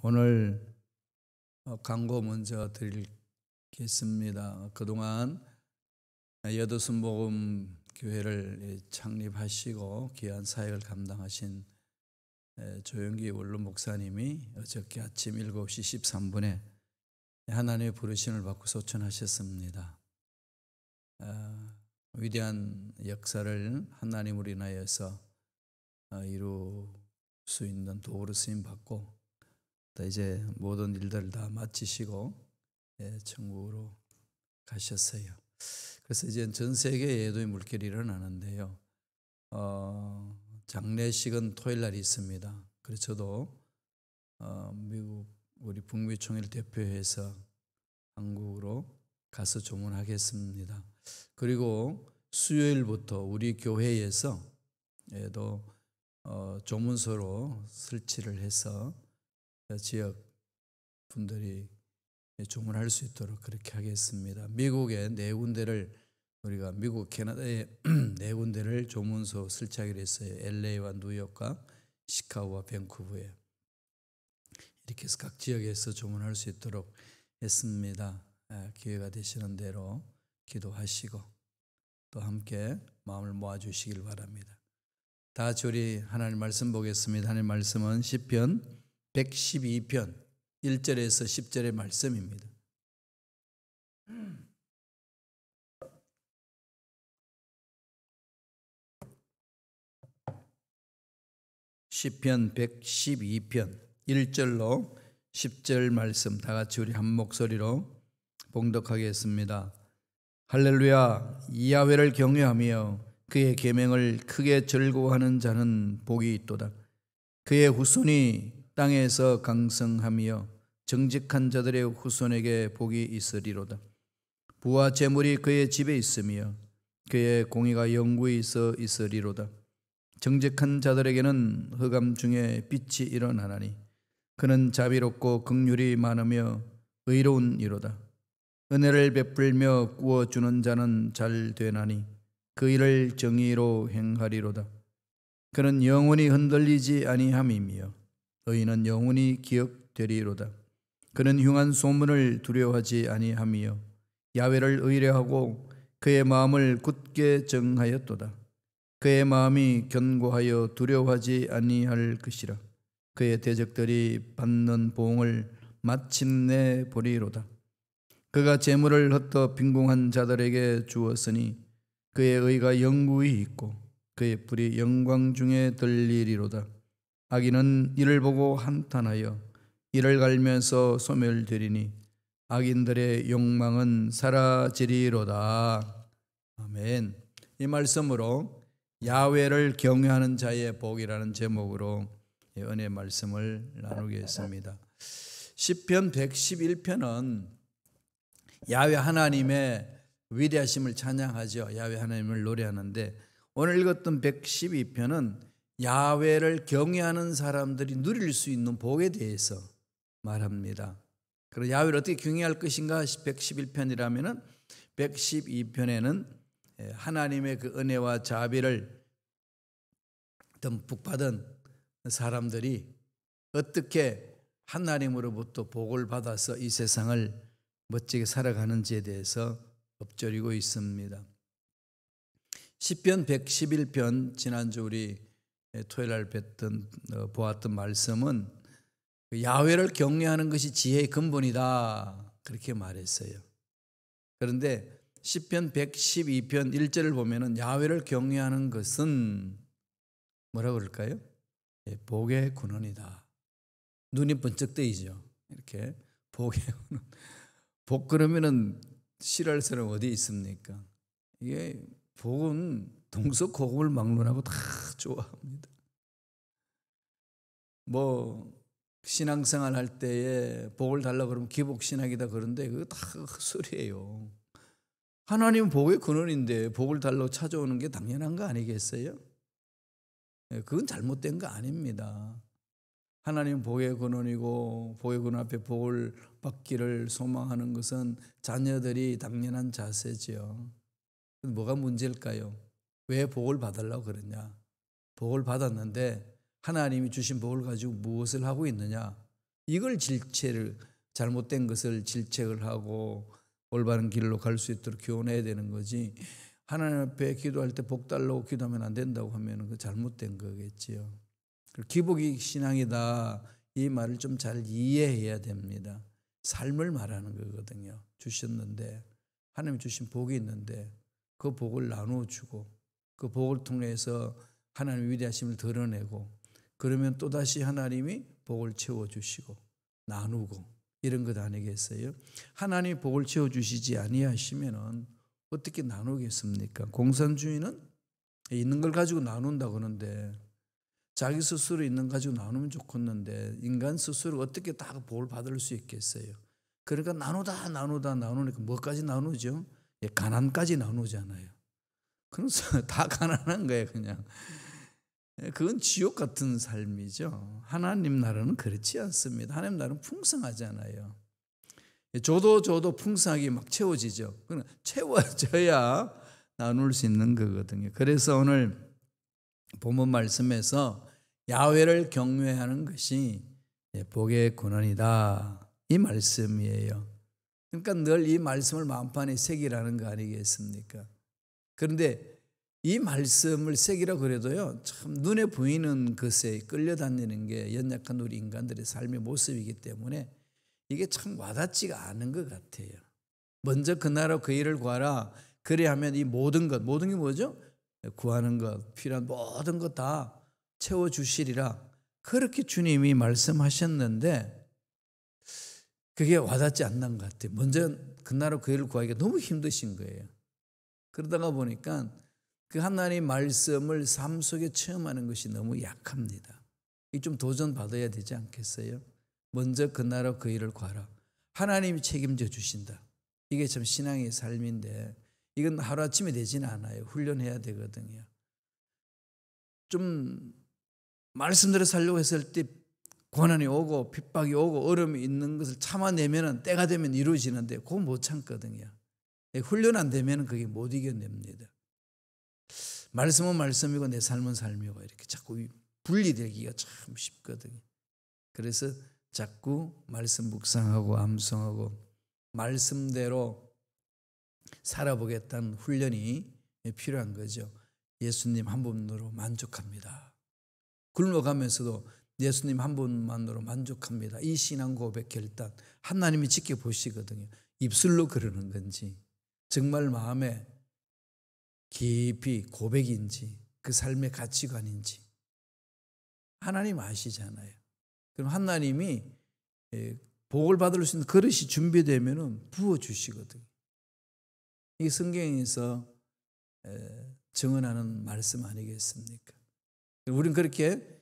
오늘 광고 먼저 드리겠습니다. 그동안 여도순복음 교회를 창립하시고 귀한 사역을 감당하신 조영기 원로 목사님이 어저께 아침 7시 13분에 하나님의 부르심을 받고 소천하셨습니다. 위대한 역사를 하나님으로 인하여서 이룰 수 있는 도구로 쓰임 받고 이제 모든 일들을 다 마치시고 천국으로 가셨어요. 그래서 이제 전 세계에 예도의 물결이 일어나는데요. 장례식은 토요일 날이 있습니다. 그래서 저도 미국 우리 북미 총회를 대표해서 한국으로 가서 조문하겠습니다. 그리고 수요일부터 우리 교회에서 도 조문소로 설치를 해서 지역 분들이 조문할 수 있도록 그렇게 하겠습니다. 미국에 4군데를 우리가 미국 캐나다에 4군데를 조문소 설치하기로 했어요. LA와 뉴욕과 시카고와 밴쿠버에 이렇게 해서 각 지역에서 조문할 수 있도록 했습니다. 기회가 되시는 대로 기도하시고 또 함께 마음을 모아주시길 바랍니다. 다 같이 우리 하나님 말씀 보겠습니다. 하나님 말씀은 시편 112편 1절에서 10절의 말씀입니다. 시편 112편 1절로 10절 말씀 다 같이 우리 한 목소리로 봉독하겠습니다. 할렐루야. 야훼를 경외하며 그의 계명을 크게 즐거워하는 자는 복이 있도다. 그의 후손이 땅에서 강성하며 정직한 자들의 후손에게 복이 있으리로다. 부와 재물이 그의 집에 있으며 그의 공의가 영구히 있으리로다. 정직한 자들에게는 흑암 중에 빛이 일어나나니 그는 자비롭고 긍휼이 많으며 의로운 이로다. 은혜를 베풀며 구워주는 자는 잘 되나니 그 일을 정의로 행하리로다. 그는 영원히 흔들리지 아니함이며 의인은 영원히 기억되리로다. 그는 흉한 소문을 두려워하지 아니하며 야훼를 의뢰하고 그의 마음을 굳게 정하였도다. 그의 마음이 견고하여 두려워하지 아니할 것이라. 그의 대적들이 받는 보응을 마침내 보리로다. 그가 재물을 흩어 빈궁한 자들에게 주었으니 그의 의가 영구히 있고 그의 불이 영광 중에 들리리로다. 악인은 이를 보고 한탄하여 이를 갈면서 소멸되리니 악인들의 욕망은 사라지리로다. 아멘. 이 말씀으로 야훼를 경외하는 자의 복이라는 제목으로 은혜 말씀을 나누겠습니다. 시편 111편은 야훼 하나님의 위대하심을 찬양하죠. 야훼 하나님을 노래하는데 오늘 읽었던 112편은 야훼를 경외하는 사람들이 누릴 수 있는 복에 대해서 말합니다. 그럼 야훼를 어떻게 경외할 것인가? 111편이라면은 112편에는 하나님의 그 은혜와 자비를 듬뿍 받은 사람들이 어떻게 하나님으로부터 복을 받아서 이 세상을 멋지게 살아가는지에 대해서 엎조리고 있습니다. 시편 111편 지난주 우리 토요일 날 보았던 말씀은 야훼를 경외하는 것이 지혜의 근본이다 그렇게 말했어요. 그런데 시편 112편 1절을 보면은 야훼를 경외하는 것은 뭐라고 그럴까요? 복의 근원이다. 눈이 번쩍 뜨이죠. 이렇게 복의 근원. 복 그러면은 싫어할 사람 어디 있습니까? 이게 복은 동서고금을 막론하고 다 좋아합니다. 뭐 신앙생활 할 때에 복을 달라고 그러면 기복신학이다 그런데 그거 다 헛소리예요. 하나님은 복의 근원인데 복을 달라고 찾아오는 게 당연한 거 아니겠어요? 그건 잘못된 거 아닙니다. 하나님 복의 근원이고 복의 근원 앞에 복을 받기를 소망하는 것은 자녀들이 당연한 자세죠. 뭐가 문제일까요? 왜 복을 받으려고 그러냐? 복을 받았는데 하나님이 주신 복을 가지고 무엇을 하고 있느냐, 이걸 잘못된 것을 질책을 하고 올바른 길로 갈 수 있도록 교훈해야 되는 거지, 하나님 앞에 기도할 때 복 달라고 기도하면 안 된다고 하면 그 잘못된 거겠지요. 기복이 신앙이다, 이 말을 좀 잘 이해해야 됩니다. 삶을 말하는 거거든요. 주셨는데, 하나님 주신 복이 있는데 그 복을 나누어 주고 그 복을 통해서 하나님의 위대하심을 드러내고, 그러면 또다시 하나님이 복을 채워주시고 나누고 이런 것 아니겠어요? 하나님이 복을 채워주시지 아니하시면 어떻게 나누겠습니까? 공산주의는 있는 걸 가지고 나눈다고 하는데, 자기 스스로 있는 거 가지고 나누면 좋겠는데 인간 스스로 어떻게 다 복을 받을 수 있겠어요? 그러니까 나누니까 뭐까지 나누죠? 가난까지 나누잖아요. 그래서 다 가난한 거예요, 그냥. 그건 지옥 같은 삶이죠. 하나님 나라는 그렇지 않습니다. 하나님 나라는 풍성하잖아요. 줘도 풍성하게 막 채워지죠. 그러나 채워져야 나눌 수 있는 거거든요. 그래서 오늘 본문 말씀에서 야훼를 경외하는 것이 복의 근원이다, 이 말씀이에요. 그러니까 늘 이 말씀을 마음판에 새기라는 거 아니겠습니까? 그런데 이 말씀을 새기라 그래도요, 참 눈에 보이는 것에 끌려다니는 게 연약한 우리 인간들의 삶의 모습이기 때문에 이게 참 와닿지가 않은 것 같아요. 먼저 그 나라 그 일을 구하라, 그래야하면 이 모든 게 뭐죠? 구하는 것, 필요한 모든 것 다 채워주시리라, 그렇게 주님이 말씀하셨는데 그게 와닿지 않는 것 같아요. 먼저 그 나라 그 일을 구하기가 너무 힘드신 거예요. 그러다가 보니까 그 하나님 말씀을 삶 속에 체험하는 것이 너무 약합니다. 이 좀 도전받아야 되지 않겠어요? 먼저 그 나라 그 일을 구하라, 하나님이 책임져 주신다. 이게 참 신앙의 삶인데 이건 하루아침에 되지는 않아요. 훈련해야 되거든요. 좀 말씀대로 살려고 했을 때 고난이 오고 핍박이 오고 어려움이 있는 것을 참아내면 때가 되면 이루어지는데 그거 못 참거든요. 훈련 안 되면 그게 못 이겨냅니다. 말씀은 말씀이고 내 삶은 삶이고 이렇게 자꾸 분리되기가 참 쉽거든요. 그래서 자꾸 말씀 묵상하고 암송하고 말씀대로 살아보겠다는 훈련이 필요한 거죠. 예수님 한 분으로 만족합니다. 굶어가면서도 예수님 한 분만으로 만족합니다. 이 신앙 고백 결단 하나님이 지켜보시거든요. 입술로 그러는 건지 정말 마음에 깊이 고백인지 그 삶의 가치관인지 하나님 아시잖아요. 그럼 하나님이 복을 받을 수 있는 그릇이 준비되면 부어주시거든요. 이 성경에서 증언하는 말씀 아니겠습니까? 우리는 그렇게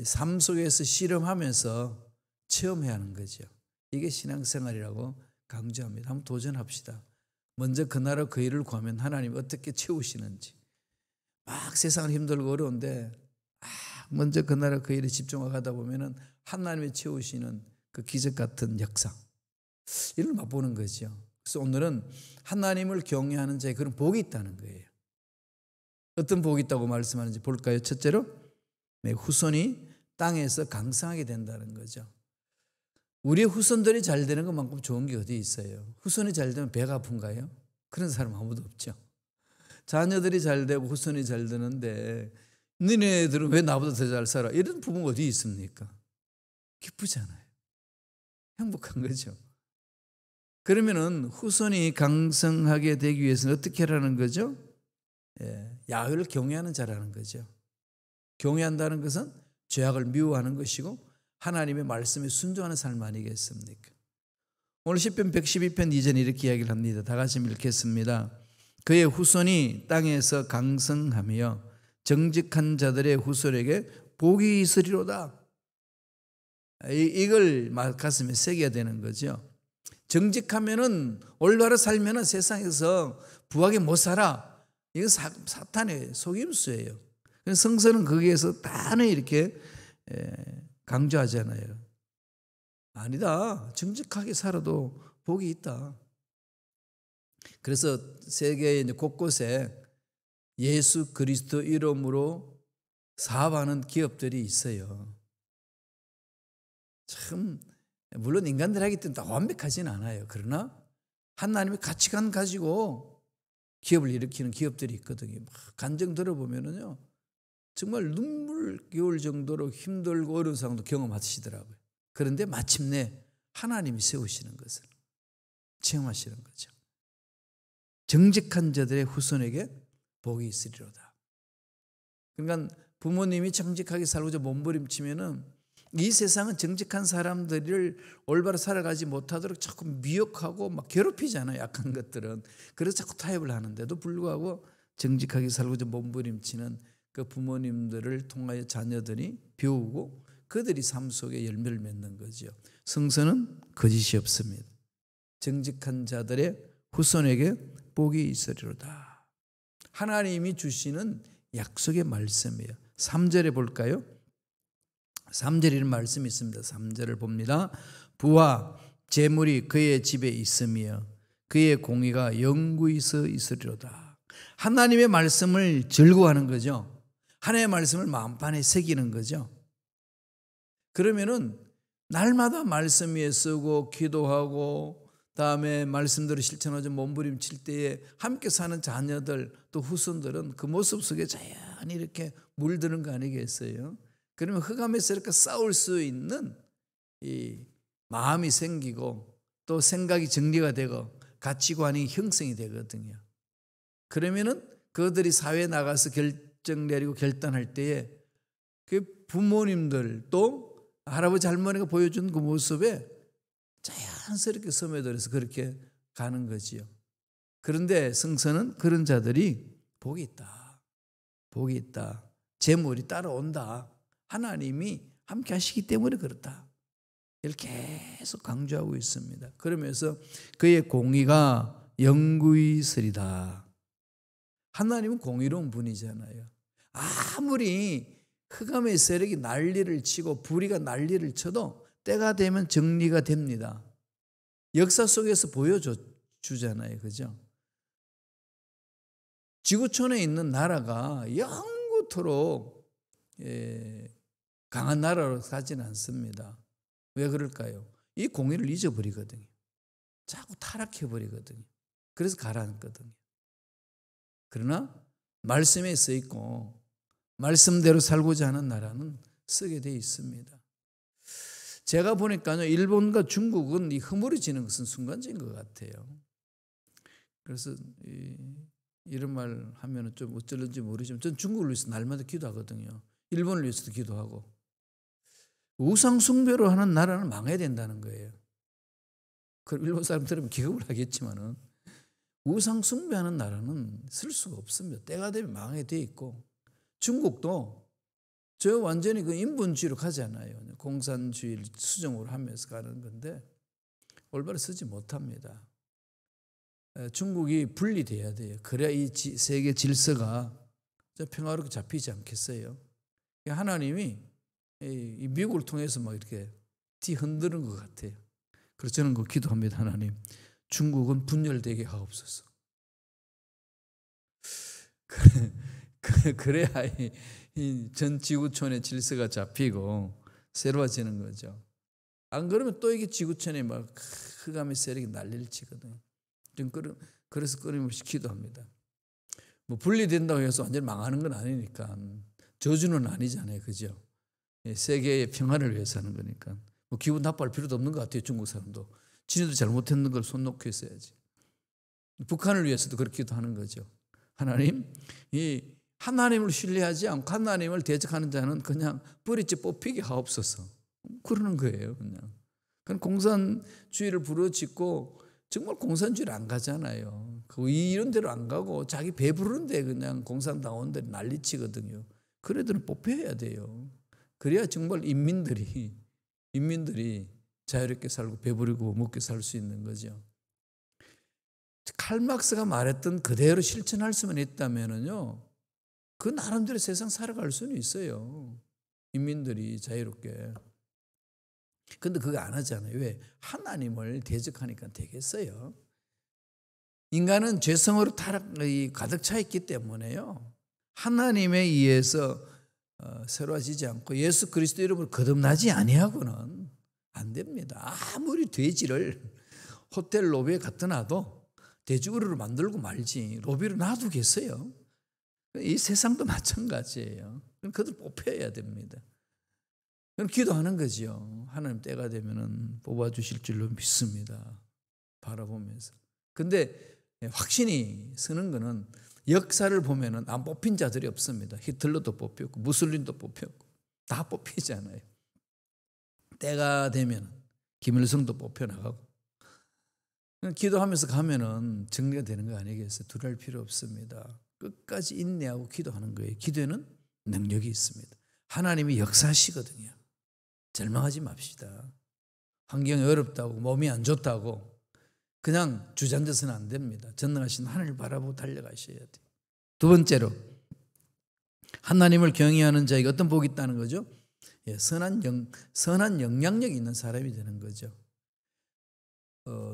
삶 속에서 실험하면서 체험해야 하는 거죠. 이게 신앙생활이라고 강조합니다. 한번 도전합시다. 먼저 그 나라 그 일을 구하면 하나님이 어떻게 채우시는지. 막 세상은 힘들고 어려운데 먼저 그 나라 그 일에 집중하다 보면 하나님이 채우시는 그 기적 같은 역사, 이를 맛보는 거죠. 그래서 오늘은 하나님을 경외하는 자에 그런 복이 있다는 거예요. 어떤 복이 있다고 말씀하는지 볼까요? 첫째로 후손이 땅에서 강성하게 된다는 거죠. 우리의 후손들이 잘 되는 것만큼 좋은 게 어디 있어요? 후손이 잘 되면 배가 아픈가요? 그런 사람 아무도 없죠. 자녀들이 잘 되고 후손이 잘 되는데 너네들은 왜 나보다 더 잘 살아? 이런 부모가 어디 있습니까? 기쁘잖아요. 행복한 거죠. 그러면은 후손이 강성하게 되기 위해서는 어떻게 하라는 거죠? 야훼를 경외하는 자라는 거죠. 경외한다는 것은 죄악을 미워하는 것이고 하나님의 말씀에 순종하는 삶 아니겠습니까? 오늘 시편 112편 2절 이렇게 이야기를 합니다. 다 같이 읽겠습니다. 그의 후손이 땅에서 강성하며 정직한 자들의 후손에게 복이 있으리로다. 이걸 가슴에 새겨야 되는 거죠. 정직하면은 올바로 살면은 세상에서 부하게 못 살아. 이거 사탄의 속임수예요. 성서는 거기에서 단히 이렇게 강조하잖아요. 아니다. 정직하게 살아도 복이 있다. 그래서 세계 곳곳에 예수 그리스도 이름으로 사업하는 기업들이 있어요. 참 물론 인간들 하기 때문에 다 완벽하진 않아요. 그러나 하나님의 가치관 가지고 기업을 일으키는 기업들이 있거든요. 막 간증 들어보면은요, 정말 눈물겨울 정도로 힘들고 어려운 상황도 경험하시더라고요. 그런데 마침내 하나님이 세우시는 것을 체험하시는 거죠. 정직한 자들의 후손에게 복이 있으리로다. 그러니까 부모님이 정직하게 살고자 몸부림치면은 이 세상은 정직한 사람들을 올바로 살아가지 못하도록 자꾸 미혹하고 막 괴롭히잖아요. 약한 것들은. 그래서 자꾸 타협을 하는데도 불구하고 정직하게 살고자 몸부림치는 그 부모님들을 통하여 자녀들이 배우고 그들이 삶 속에 열매를 맺는 거죠. 성서는 거짓이 없습니다. 정직한 자들의 후손에게 복이 있으리로다. 하나님이 주시는 약속의 말씀이에요. 3절에 볼까요? 3절에 이런 말씀이 있습니다. 3절을 봅니다. 부와 재물이 그의 집에 있으며 그의 공의가 영구히서 있으리로다. 하나님의 말씀을 즐거워하는 거죠. 하나님의 말씀을 마음판에 새기는 거죠. 그러면은 날마다 말씀 위에 쓰고 기도하고 다음에 말씀대로 실천하죠. 몸부림칠 때에 함께 사는 자녀들 또 후손들은 그 모습 속에 자연히 이렇게 물드는 거 아니겠어요? 그러면 흑암에서 이렇게 싸울 수 있는 이 마음이 생기고 또 생각이 정리가 되고 가치관이 형성이 되거든요. 그러면은 그들이 사회에 나가서 결정 내리고 결단할 때에 그 부모님들 또 할아버지 할머니가 보여준 그 모습에 자연스럽게 스며들어서 그렇게 가는 거지요. 그런데 성서는 그런 자들이 복이 있다. 복이 있다. 재물이 따라온다. 하나님이 함께 하시기 때문에 그렇다. 이렇게 계속 강조하고 있습니다. 그러면서 그의 공의가 영구히 있으리다. 하나님은 공의로운 분이잖아요. 아무리 흑암의 세력이 난리를 치고 불의가 난리를 쳐도 때가 되면 정리가 됩니다. 역사 속에서 보여주잖아요. 그죠? 지구촌에 있는 나라가 영구토록 강한 나라로 사지는 않습니다. 왜 그럴까요? 이 공의를 잊어버리거든요. 자꾸 타락해버리거든요. 그래서 가라앉거든요. 그러나 말씀에 써 있고 말씀대로 살고자 하는 나라는 쓰게 되어 있습니다. 제가 보니까요, 일본과 중국은 이 허물어지는 것은 순간적인 것 같아요. 그래서 이런 말 하면 좀 어쩔는지 모르지만 저는 중국을 위해서 날마다 기도하거든요. 일본을 위해서도 기도하고. 우상 숭배로 하는 나라는 망해야 된다는 거예요. 그럼 일본 사람 들으면 기겁을 하겠지만은 우상 숭배하는 나라는 쓸 수가 없습니다. 때가 되면 망하게 돼 있고 중국도 저 완전히 그 인본주의로 가잖아요. 공산주의를 수정으로 하면서 가는 건데 올바로 쓰지 못합니다. 중국이 분리돼야 돼요. 그래야 이 세계 질서가 평화롭게 잡히지 않겠어요. 하나님이 이 미국을 통해서 막 이렇게 뒤흔드는 것 같아요. 그래서 저는 그 기도합니다. 하나님, 중국은 분열되게 하옵소서. 그래야 이 전 지구촌의 질서가 잡히고 새로워지는 거죠. 안 그러면 또 이게 지구촌에 막 흑암의 세력이 난리를 치거든요. 그래서 끊임없이 기도합니다. 뭐 분리된다고 해서 완전히 망하는 건 아니니까 저주는 아니잖아요, 그죠? 세계의 평화를 위해서 하는 거니까 뭐 기분 나빠할 필요도 없는 것 같아요. 중국 사람도 지네도 잘못했는 걸 손 놓고 했어야지. 북한을 위해서도 그렇게도 하는 거죠. 하나님, 이 하나님을 신뢰하지 않고 하나님을 대적하는 자는 그냥 뿌리째 뽑히게 하옵소서. 그러는 거예요, 그냥. 그냥 공산주의를 부르짖고 정말 공산주의를 안 가잖아요. 이런 데로 안 가고 자기 배부른데 그냥 공산당원들이 난리치거든요. 그런 애들은 뽑혀야 돼요. 그래야 정말 인민들이 자유롭게 살고 배부르고 먹게 살 수 있는 거죠. 칼 막스가 말했던 그대로 실천할 수만 있다면요, 그 나름대로 세상 살아갈 수는 있어요. 인민들이 자유롭게. 근데 그거 안 하잖아요. 왜? 하나님을 대적하니까 되겠어요. 인간은 죄성으로 가득 차 있기 때문에요. 하나님에 의해서 새로워지지 않고 예수 그리스도 이름으로 거듭나지 아니하고는 안 됩니다. 아무리 돼지를 호텔 로비에 갖다 놔도 돼지우리로 만들고 말지 로비로 놔두겠어요? 이 세상도 마찬가지예요. 그들 뽑혀야 됩니다. 그럼 기도하는 거죠. 하나님 때가 되면은 뽑아주실 줄로 믿습니다. 바라보면서. 근데 확신이 서는 거는 역사를 보면은 안 뽑힌 자들이 없습니다. 히틀러도 뽑혔고 무솔린도 뽑혔고 다 뽑히잖아요. 때가 되면 김일성도 뽑혀나가고 기도하면서 가면은 정리가 되는 거 아니겠어요? 두려울 필요 없습니다. 끝까지 인내하고 기도하는 거예요. 기도에는 능력이 있습니다. 하나님이 역사하시거든요. 절망하지 맙시다. 환경이 어렵다고 몸이 안 좋다고 그냥 주저앉아서는 안 됩니다. 전능하신 하늘을 바라보고 달려가셔야 돼요. 두 번째로 하나님을 경외하는 자에게 어떤 복이 있다는 거죠? 선한 영향력이 있는 사람이 되는 거죠.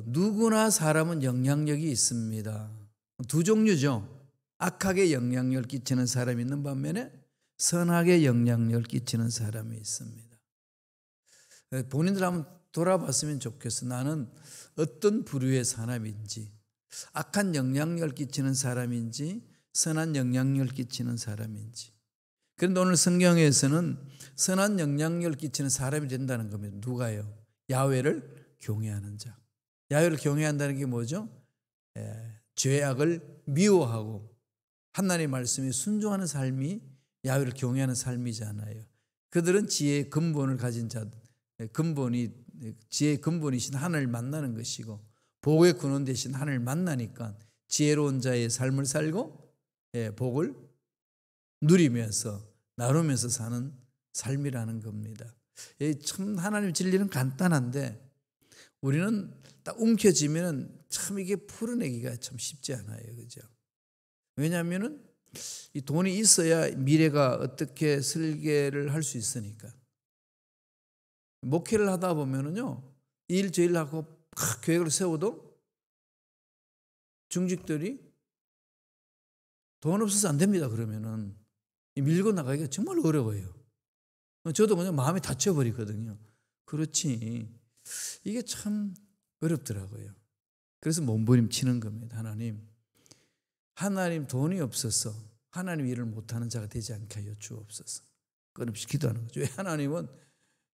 누구나 사람은 영향력이 있습니다. 두 종류죠. 악하게 영향력을 끼치는 사람이 있는 반면에 선하게 영향력을 끼치는 사람이 있습니다. 본인들 한번 돌아봤으면 좋겠어. 나는 어떤 부류의 사람인지, 악한 영향력을 끼치는 사람인지 선한 영향력을 끼치는 사람인지. 그런데 오늘 성경에서는 선한 영향력을 끼치는 사람이 된다는 겁니다. 누가요? 야훼를 경외하는 자. 야훼를 경외한다는 게 뭐죠? 죄악을 미워하고 하나님의 말씀에 순종하는 삶이 야훼를 경외하는 삶이잖아요. 그들은 지혜의 근본을 가진 자, 지혜의 근본이신 하나님을 만나는 것이고 복의 근원 되신 하나님을 만나니까 지혜로운 자의 삶을 살고 복을 누리면서 나누면서 사는 삶이라는 겁니다. 참 하나님 진리는 간단한데 우리는 딱 움켜쥐면 참 이게 풀어내기가 참 쉽지 않아요. 그죠? 왜냐하면은 이 돈이 있어야 미래가 어떻게 설계를 할 수 있으니까. 목회를 하다 보면은요, 일 저 일 하고 계획을 세워도 중직들이 돈 없어서 안 됩니다. 그러면은 밀고 나가기가 정말 어려워요. 저도 그냥 마음이 다쳐버리거든요. 그렇지. 이게 참 어렵더라고요. 그래서 몸부림치는 겁니다. 하나님 돈이 없어서 하나님 일을 못하는 자가 되지 않게 하여 주옵소서. 끊임없이 기도하는 거죠. 왜? 하나님은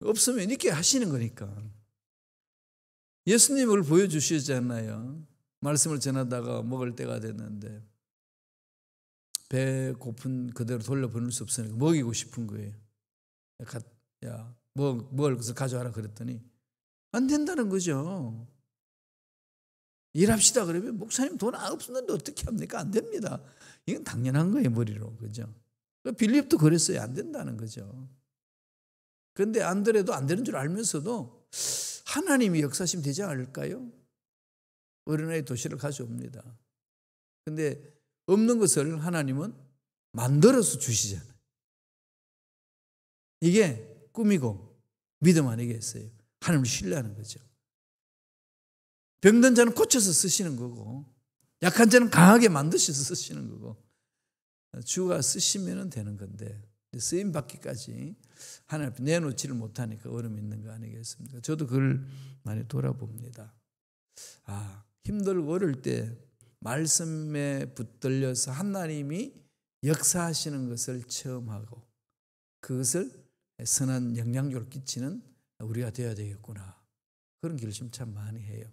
없으면 있게 하시는 거니까. 예수님을 보여주시잖아요. 말씀을 전하다가 먹을 때가 됐는데 배 고픈 그대로 돌려보낼 수 없으니까 먹이고 싶은 거예요. 야, 먹을 것을 가져와라 그랬더니 안 된다는 거죠. 일합시다 그러면 목사님 돈 없었는데 어떻게 합니까? 안 됩니다. 이건 당연한 거예요, 머리로. 그죠? 빌립도 그랬어요. 안 된다는 거죠. 그런데 안 되래도 안 되는 줄 알면서도 하나님이 역사하시면 되지 않을까요? 어린아이 도시를 가져옵니다. 그런데 없는 것을 하나님은 만들어서 주시잖아요. 이게 꿈이고 믿음 아니겠어요? 하나님을 신뢰하는 거죠. 병든 자는 고쳐서 쓰시는 거고 약한 자는 강하게 만드셔서 쓰시는 거고 주가 쓰시면 되는 건데 쓰임 받기까지 하나님 앞에 내놓지를 못하니까 어려움이 있는 거 아니겠습니까? 저도 그걸 많이 돌아봅니다. 힘들고 어려울 때 말씀에 붙들려서 하나님이 역사하시는 것을 체험하고 그것을 선한 영향력을 끼치는 우리가 되어야 되겠구나. 그런 결심 참 많이 해요.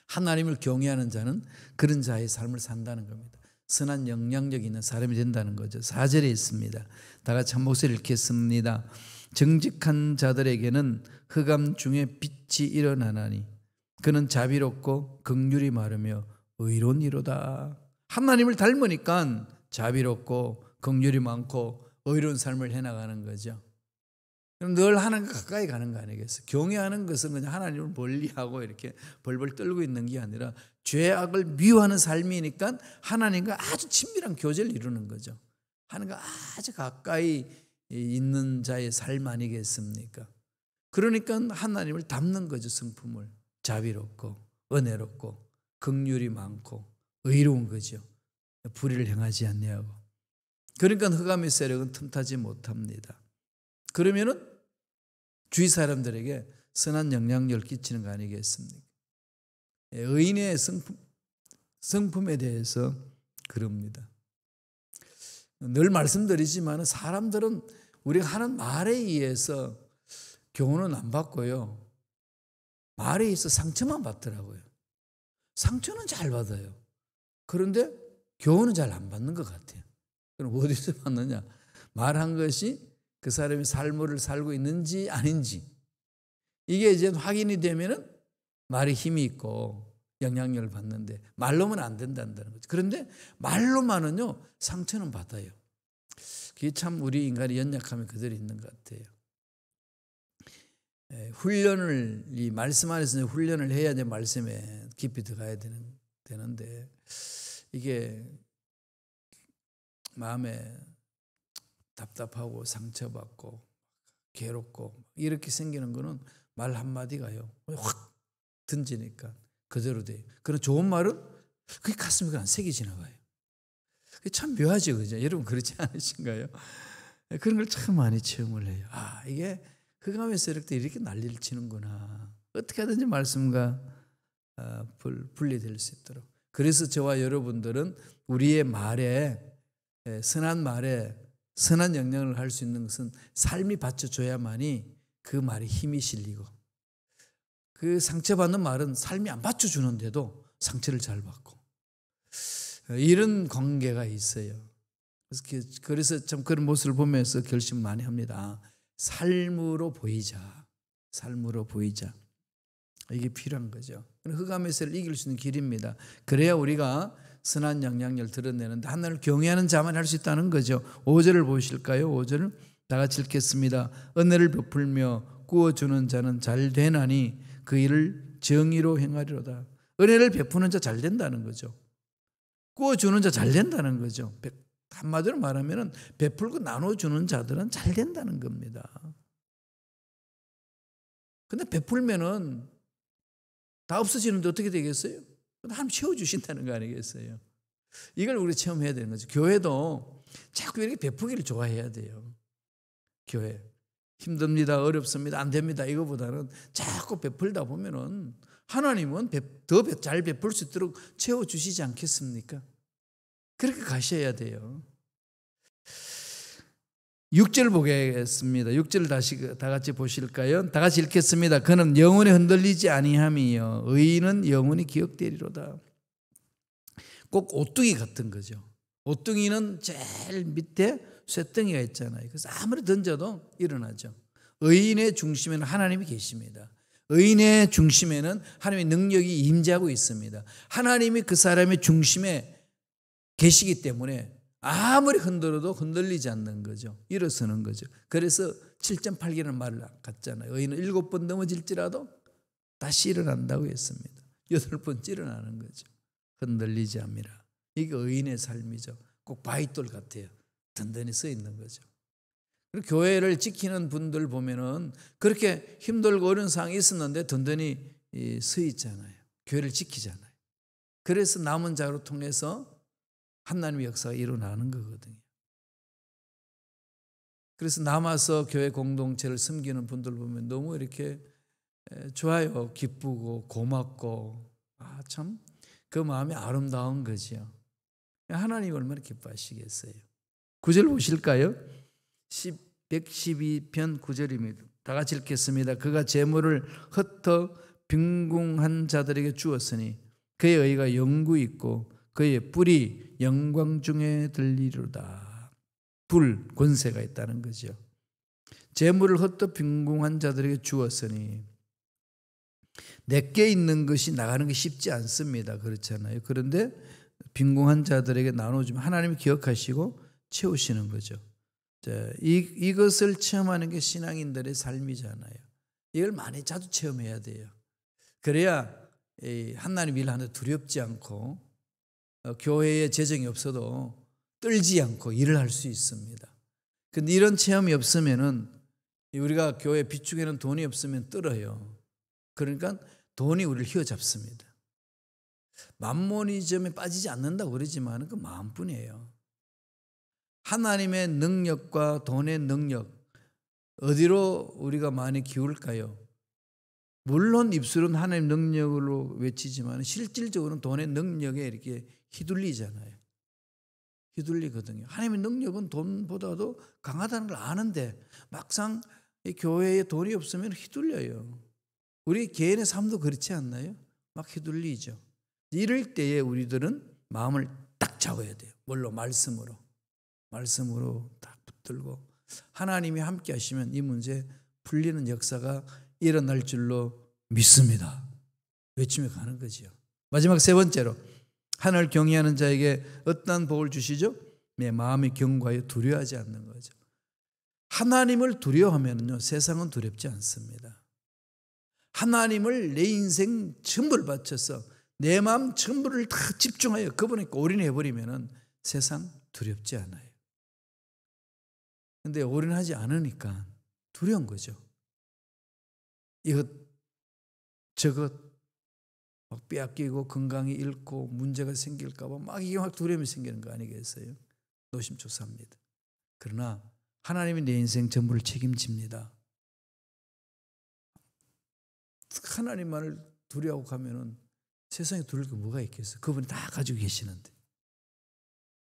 하나님을 경외하는 자는 그런 자의 삶을 산다는 겁니다. 선한 영향력이 있는 사람이 된다는 거죠. 4절에 있습니다. 다 같이 한 목소리 읽겠습니다. 정직한 자들에게는 흑암 중에 빛이 일어나나니 그는 자비롭고 긍휼이 많으며 의로운 이로다. 하나님을 닮으니까 자비롭고 긍휼이 많고 의로운 삶을 해나가는 거죠. 그럼 늘 하나님과 가까이 가는 거 아니겠어요? 경외하는 것은 그냥 하나님을 멀리하고 이렇게 벌벌 떨고 있는 게 아니라 죄악을 미워하는 삶이니까 하나님과 아주 친밀한 교제를 이루는 거죠. 하나님과 아주 가까이 있는 자의 삶 아니겠습니까? 그러니까 하나님을 닮는 거죠. 성품을 자비롭고 은혜롭고 긍휼이 많고 의로운 거죠. 불의를 행하지 않냐고. 그러니까 흑암의 세력은 틈타지 못합니다. 그러면은 주위 사람들에게 선한 영향력을 끼치는 거 아니겠습니까? 의인의 성품에 대해서 그럽니다. 늘 말씀드리지만 사람들은 우리가 하는 말에 의해서 교훈은 안 받고요. 말에 의해서 상처만 받더라고요. 상처는 잘 받아요. 그런데 교훈은 잘 안 받는 것 같아요. 그럼 어디서 받느냐? 말한 것이 그 사람이 삶을 살고 있는지 아닌지 이게 이제 확인이 되면은 말이 힘이 있고 영향력을 받는데 말로만 안 된다는 거죠. 그런데 말로만은요 상처는 받아요. 그게 참 우리 인간이 연약함이 그대로 있는 것 같아요. 훈련을 이 말씀 안에서 훈련을 해야 이제 말씀에 깊이 들어가야 되는데 이게 마음에 답답하고 상처받고 괴롭고 이렇게 생기는 거는 말 한마디가요 확 던지니까 그대로 돼요. 그런 좋은 말은 그게 가슴에 안 색이 지나가요. 그게 참 묘하죠, 그죠? 여러분 그렇지 않으신가요? 그런 걸 참 많이 체험을 해요. 아, 이게 흑암의 세력도 이렇게 난리를 치는구나. 어떻게 하든지 말씀과 분리될 수 있도록. 그래서 저와 여러분들은 우리의 말에 선한 말에 선한 영향을 할 수 있는 것은 삶이 받쳐줘야만이 그 말에 힘이 실리고 그 상처받는 말은 삶이 안 받쳐주는데도 상처를 잘 받고 이런 관계가 있어요. 그래서 참 그런 모습을 보면서 결심 많이 합니다. 삶으로 보이자. 삶으로 보이자. 이게 필요한 거죠. 흑암의 세를 이길 수 있는 길입니다. 그래야 우리가 선한 영향력을 드러내는데 하나님을 경외하는 자만 할 수 있다는 거죠. 5절을 보실까요? 5절을 다 같이 읽겠습니다. 은혜를 베풀며 구워주는 자는 잘 되나니 그 일을 정의로 행하리로다. 은혜를 베푸는 자 잘 된다는 거죠. 구워주는 자 잘 된다는 거죠. 한마디로 말하면 베풀고 나눠주는 자들은 잘 된다는 겁니다. 근데 베풀면은 다 없어지는데 어떻게 되겠어요? 하나님 채워주신다는 거 아니겠어요? 이걸 우리 체험해야 되는 거죠. 교회도 자꾸 이렇게 베푸기를 좋아해야 돼요. 교회. 힘듭니다. 어렵습니다. 안 됩니다. 이거보다는 자꾸 베풀다 보면은 하나님은 더 잘 베풀 수 있도록 채워주시지 않겠습니까? 그렇게 가셔야 돼요. 6절 보겠습니다. 6절 다시 다 같이 보실까요? 다 같이 읽겠습니다. 그는 영원히 흔들리지 아니함이요 의인은 영원히 기억되리로다. 꼭 오뚜기 같은 거죠. 오뚜기는 제일 밑에 쇠덩이가 있잖아요. 그래서 아무리 던져도 일어나죠. 의인의 중심에는 하나님이 계십니다. 의인의 중심에는 하나님의 능력이 임재하고 있습니다. 하나님이 그 사람의 중심에 계시기 때문에 아무리 흔들어도 흔들리지 않는 거죠. 일어서는 거죠. 그래서 7.8개라는 말을 갖잖아요. 의인은 7번 넘어질지라도 다시 일어난다고 했습니다. 8번째 일어나는 거죠. 흔들리지 않으라. 이게 의인의 삶이죠. 꼭 바위돌 같아요. 든든히 서 있는 거죠. 그리고 교회를 지키는 분들 보면은 그렇게 힘들고 어려운 상황이 있었는데 든든히 서 있잖아요. 교회를 지키잖아요. 그래서 남은 자로 통해서 하나님의 역사가 일어나는 거거든요. 그래서 남아서 교회 공동체를 섬기는 분들 보면 너무 이렇게 좋아요. 기쁘고 고맙고 참 그 마음이 아름다운 거죠. 하나님 얼마나 기뻐하시겠어요. 9절 보실까요? 112편 9절입니다. 다 같이 읽겠습니다. 그가 재물을 흩어 빈궁한 자들에게 주었으니 그의 의가 영구히 있고 그의 뿔이 영광 중에 들리리로다. 불, 권세가 있다는 거죠. 재물을 흩어 빈궁한 자들에게 주었으니 내게 있는 것이 나가는 게 쉽지 않습니다. 그렇잖아요. 그런데 빈궁한 자들에게 나눠주면 하나님이 기억하시고 채우시는 거죠. 자, 이것을 체험하는 게 신앙인들의 삶이잖아요. 이걸 많이 자주 체험해야 돼요. 그래야 하나님 일 하는데 두렵지 않고 교회에 재정이 없어도 떨지 않고 일을 할 수 있습니다. 근데 이런 체험이 없으면은 우리가 교회 비축에는 돈이 없으면 떨어요. 그러니까 돈이 우리를 휘어잡습니다. 만모니즘에 빠지지 않는다고 그러지만 그 마음뿐이에요. 하나님의 능력과 돈의 능력 어디로 우리가 많이 기울까요? 물론 입술은 하나님 능력으로 외치지만 실질적으로는 돈의 능력에 이렇게 휘둘리잖아요. 휘둘리거든요. 하나님의 능력은 돈보다도 강하다는 걸 아는데 막상 이 교회에 돈이 없으면 휘둘려요. 우리 개인의 삶도 그렇지 않나요? 막 휘둘리죠. 이럴 때에 우리들은 마음을 딱 잡아야 돼요. 뭘로? 말씀으로. 말씀으로 딱 붙들고 하나님이 함께 하시면 이 문제 풀리는 역사가 일어날 줄로 믿습니다. 외치며 가는 거죠. 마지막 세 번째로 하나님을 경외하는 자에게 어떤 복을 주시죠? 내 마음이 경고하여 두려워하지 않는 거죠. 하나님을 두려워하면요 세상은 두렵지 않습니다. 하나님을 내 인생 전부를 바쳐서 내 마음 전부를 다 집중하여 그분에 올인해버리면 세상 두렵지 않아요. 그런데 올인하지 않으니까 두려운 거죠. 이것 저것 막 빼앗기고 건강이 잃고 문제가 생길까 봐 막 이게 막 두려움이 생기는 거 아니겠어요? 노심초사합니다. 그러나 하나님이 내 인생 전부를 책임집니다. 하나님만을 두려워하고 가면은 세상에 두려울 게 뭐가 있겠어요? 그분이 다 가지고 계시는데.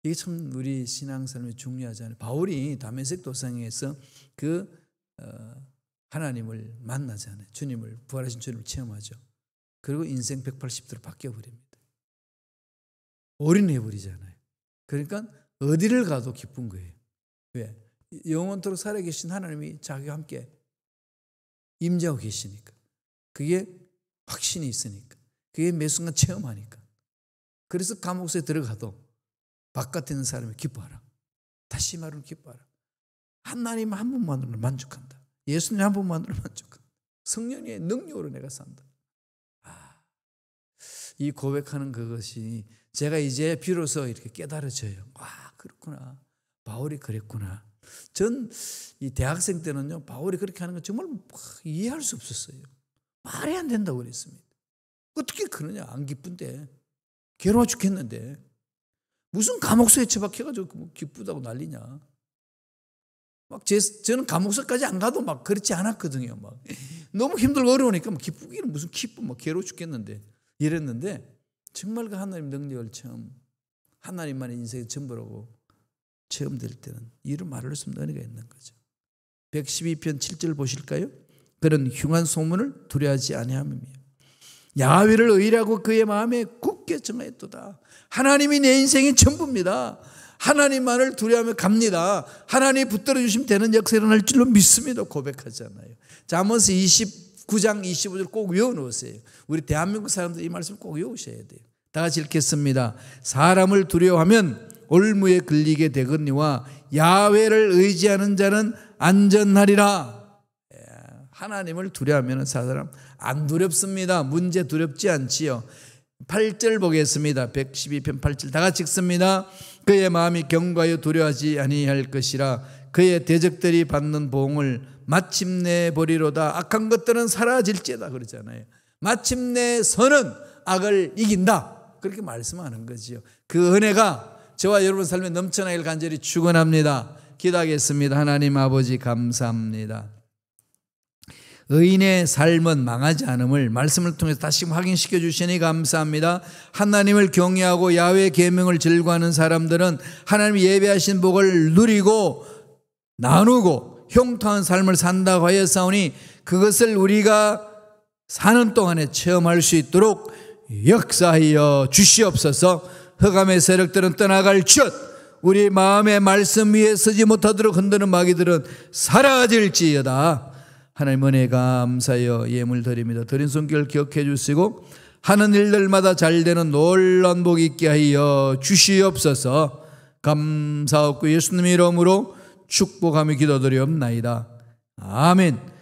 이게 참 우리 신앙생활에 중요하잖아요. 바울이 다메섹 도상에서 하나님을 만나잖아요. 주님을, 부활하신 주님을 체험하죠. 그리고 인생 180도로 바뀌어버립니다. 올인해버리잖아요. 그러니까 어디를 가도 기쁜 거예요. 왜? 영원토록 살아계신 하나님이 자기와 함께 임재하고 계시니까. 그게 확신이 있으니까. 그게 매 순간 체험하니까. 그래서 감옥소에 들어가도 바깥에 있는 사람이 기뻐하라. 다시 말하면 기뻐하라. 하나님 한 분만으로 만족한다. 예수님 한 분만으로 만족한다. 성령의 능력으로 내가 산다. 이 고백하는 그것이 제가 이제 비로소 이렇게 깨달아져요. 그렇구나. 바울이 그랬구나. 전 이 대학생 때는요, 바울이 그렇게 하는 거 정말 이해할 수 없었어요. 말이 안 된다고 그랬습니다. 어떻게 그러냐? 안 기쁜데. 괴로워 죽겠는데. 무슨 감옥소에 처박혀가지고 기쁘다고 난리냐. 저는 감옥소까지 안 가도 막 그렇지 않았거든요. 막 너무 힘들고 어려우니까 기쁘기는 무슨 기쁨, 괴로워 죽겠는데. 이랬는데 정말 그 하나님 능력을 처음 하나님만의 인생의 전부라고 체험될 때는 이루 말할 수 없는 은혜가 있는 거죠. 112편 7절 보실까요? 그런 흉한 소문을 두려워하지 아니함이며 야훼를 의라고 그의 마음에 굳게 정하였도다. 하나님이 내 인생의 전부입니다. 하나님만을 두려워하며 갑니다. 하나님이 붙들어 주시면 되는 역사 일어날 줄로 믿습니다. 고백하잖아요. 잠언서 29장 25절 꼭 외워놓으세요. 우리 대한민국 사람들 이 말씀 꼭 외우셔야 돼요. 다 같이 읽겠습니다. 사람을 두려워하면 올무에 걸리게 되거니와 야훼를 의지하는 자는 안전하리라. 하나님을 두려워하면 사람 안 두렵습니다. 문제 두렵지 않지요. 8절 보겠습니다. 112편 8절 다 같이 읽습니다. 그의 마음이 경고하여 두려워하지 아니할 것이라. 그의 대적들이 받는 보응을 마침내 보리로다. 악한 것들은 사라질지다 그러잖아요. 마침내 선은 악을 이긴다. 그렇게 말씀하는 거지요. 그 은혜가 저와 여러분 삶에 넘쳐나길 간절히 축원합니다. 기도하겠습니다. 하나님 아버지 감사합니다. 의인의 삶은 망하지 않음을 말씀을 통해서 다시 확인시켜 주시니 감사합니다. 하나님을 경외하고 야훼의 계명을 즐거워하는 사람들은 하나님이 예배하신 복을 누리고 나누고 형통한 삶을 산다고 하였사오니 그것을 우리가 사는 동안에 체험할 수 있도록 역사하여 주시옵소서. 흑암의 세력들은 떠나갈지어다. 우리 마음의 말씀 위에 서지 못하도록 흔드는 마귀들은 사라질지어다. 하나님 은혜 감사하여 예물 드립니다. 드린 손길 기억해 주시고 하는 일들마다 잘되는 놀라운 복 있게 하여 주시옵소서. 감사하고 예수님 이름으로 축복하며 기도드리옵나이다. 아멘.